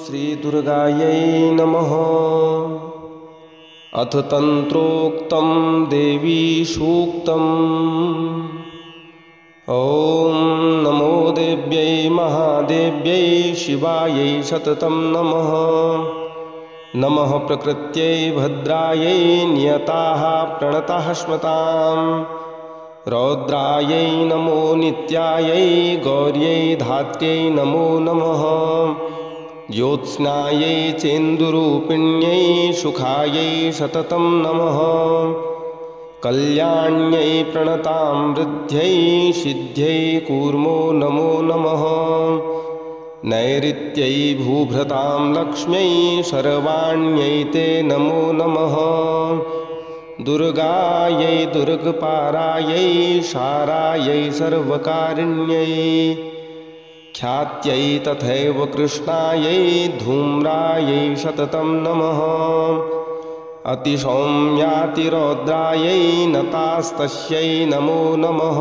श्रीदुर्गायै नमः। अथ तन्त्रोक्तं देवी सूक्तम्। ॐ नमो देव्यै महादेव्यै शिवायै सततं नमः। नमः प्रकृत्यै भद्रायै नियताः प्रणताः स्मताम्। रौद्रायै नमो नित्यायै गौर्यै धात्र्यै नमो नमः। ज्योत्स्नायै चेन्दुरूपिण्यै सुखायै सततं नमः। कल्याण्यै प्रणतां वृद्ध्यै सिद्ध्यै कूर्मो नमो नमः। नैऋत्यै भूभृतां लक्ष्म्यै सर्वाण्यै ते नमो नमः। दुर्गायै दुर्गपारायै सारायै सर्वकारिण्यै ख्यात्यै तथैव कृष्णायै धूम्रायै सततं नमः। अतिसौम्यातिरौद्रायै नतास्तस्यै नमो नमः।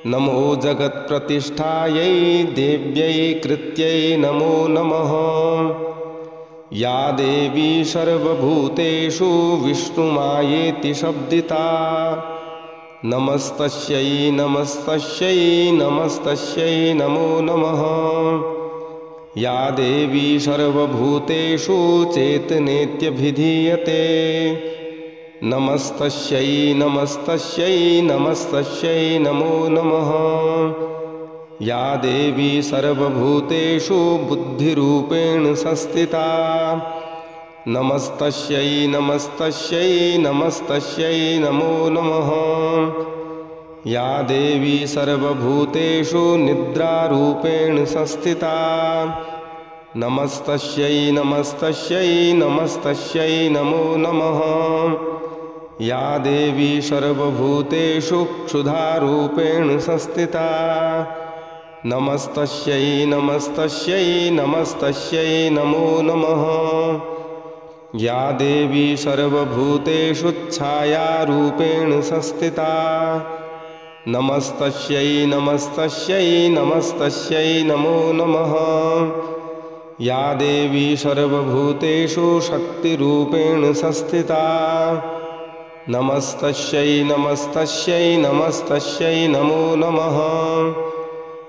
नमो जगत्प्रतिष्ठायै देव्यै कृत्यै नमो नमः। या देवी सर्वभूतेषु विष्णुमायेति शब्दिता नमस्तस्यै नमस्तस्यै नमस्तस्यै नमो नमः। या देवी सर्वभूतेषु चेतनेत्यभिधीयते नमस्तस्यै नमस्तस्यै नमस्तस्यै नमो नमः। या देवी सर्वभूतेषु बुद्धिरूपेण संस्थिता नमस्तस्यै नमस्तस्यै नमस्तस्यै नमो नमः। या देवी सर्वभूतेषु निद्रारूपेण संस्थिता नमस्तस्यै नमस्तस्यै नमस्तस्यै नमो नमः। या देवी सर्वभूतेषु क्षुधारूपेण संस्थिता नमस्तस्यै नमस्तस्यै नमस्तस्यै नमो नमः। या देवी सर्वभूतेषु छायारूपेण संस्थिता नमस्तस्यै नमस्तस्यै नमस्तस्यै नमो नमः। या देवी सर्वभूतेषु शक्तिरूपेण संस्थिता नमस्तस्यै नमस्तस्यै नमस्तस्यै नमो नमः।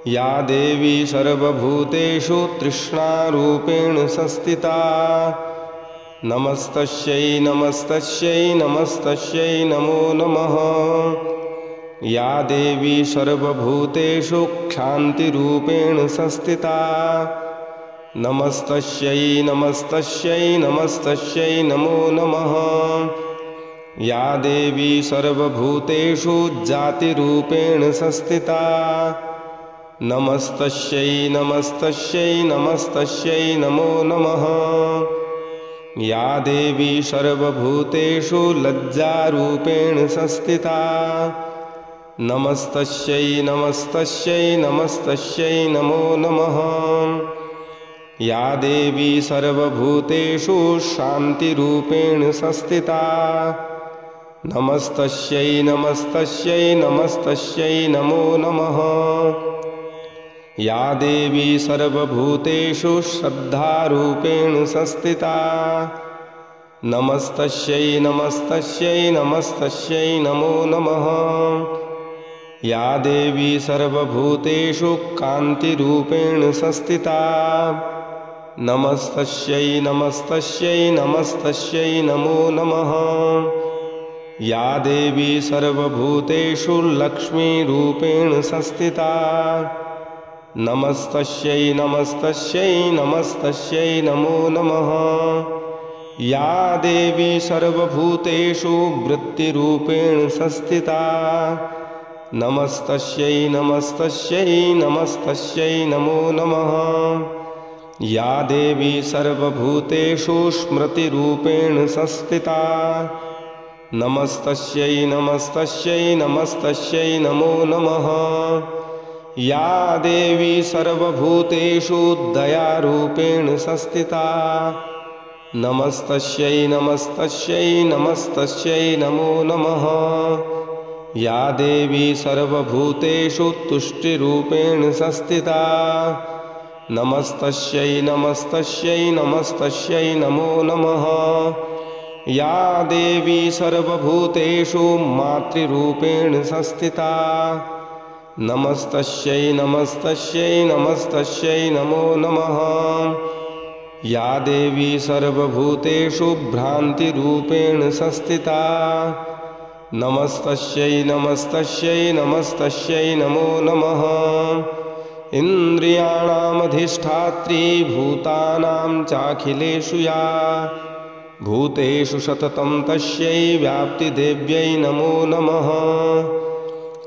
या देवी सर्वभूतेषु तृष्णारूपेण संस्थिता नमस्तस्यै नमस्तस्यै नमस्तस्यै नमो नमः। या देवी सर्वभूतेषु क्षान्तिरूपेण संस्थिता नमस्तस्यै नमस्तस्यै नमस्तस्यै नमो नमः। या देवी सर्वभूतेषु जातिरूपेण संस्थिता नमस्तस्यै नमस्तस्यै नमस्तस्यै नमो नमः। या देवी सर्वभूतेषु लज्जारूपेण संस्थिता नमस्तस्यै नमस्तस्यै नमस्तस्यै नमो नमः। या देवी सर्वभूतेषु शान्तिरूपेण संस्थिता नमस्तस्यै नमस्तस्यै नमस्तस्यै नमो नमः। या देवी सर्वभूतेषु श्रद्धारूपेण संस्थिता नमस्तस्यै नमस्तस्यै नमस्तस्यै नमो नमः। या देवी सर्वभूतेषु कान्तिरूपेण संस्थिता नमस्तस्यै नमस्तस्यै नमस्तस्यै नमो नमः। या देवी सर्वभूतेषु लक्ष्मीरूपेण संस्थिता नमस्तस्यै नमस्तस्यै नमस्तस्यै नमो नमः। या देवी सर्वभूतेषु वृत्तिरूपेण संस्थिता नमस्तस्यै नमस्तस्यै नमस्तस्यै नमो नमः। या देवी सर्वभूतेषु स्मृतिरूपेण संस्थिता नमस्तस्यै नमस्तस्यै नमस्तस्यै नमो नमः। या देवी सर्वभूतेषु दयारूपेण संस्थिता नमस्तस्यै नमस्तस्यै नमस्तस्यै नमो नमः। या देवी सर्वभूतेषु तुष्टिरूपेण संस्थिता नमस्तस्यै नमस्तस्यै नमस्तस्यै नमो नमः। या देवी सर्वभूतेषु मातृरूपेण संस्थिता नमस्तस्यै नमस्तस्यै नमस्तस्यै नमो नमः। या देवी सर्वभूतेषु भ्रान्तिरूपेण संस्थिता नमस्तस्यै नमस्तस्यै नमस्तस्यै नमो नमः। इन्द्रियाणामधिष्ठात्री भूतानां चाखिलेषु या भूतेषु सततं तस्यै व्याप्तिदेव्यै नमो नमः।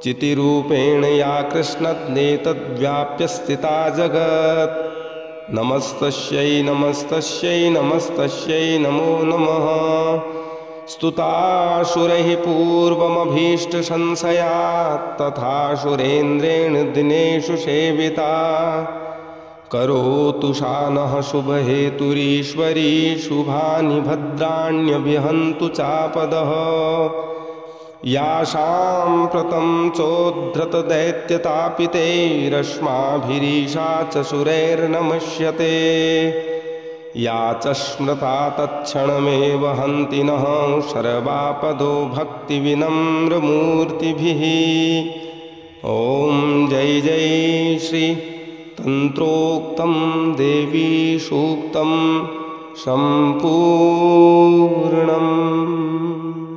चितिरूपेण या कृष्णत्नेतद्व्याप्य स्थिता जगत् नमस्तस्यै नमस्तस्यै नमस्तस्यै नमो नमः। स्तुतासुरैः पूर्वमभीष्टसंशयात् तथासुरेन्द्रेण दिनेषु सेविता करोतु सा नः शुभहेतुरीश्वरी शुभानि भद्राण्यभिहन्तु चापदः। या साम्प्रतं चोद्धृतदैत्यतापितैरश्माभिरीशा च सुरैर्नमस्यते या च स्मृता तत्क्षणमेव हन्ति नः सर्वापदो भक्तिविनम्रमूर्तिभिः। ॐ जय जय श्री तन्त्रोक्तं देवी सूक्तं सम्पूर्णम्।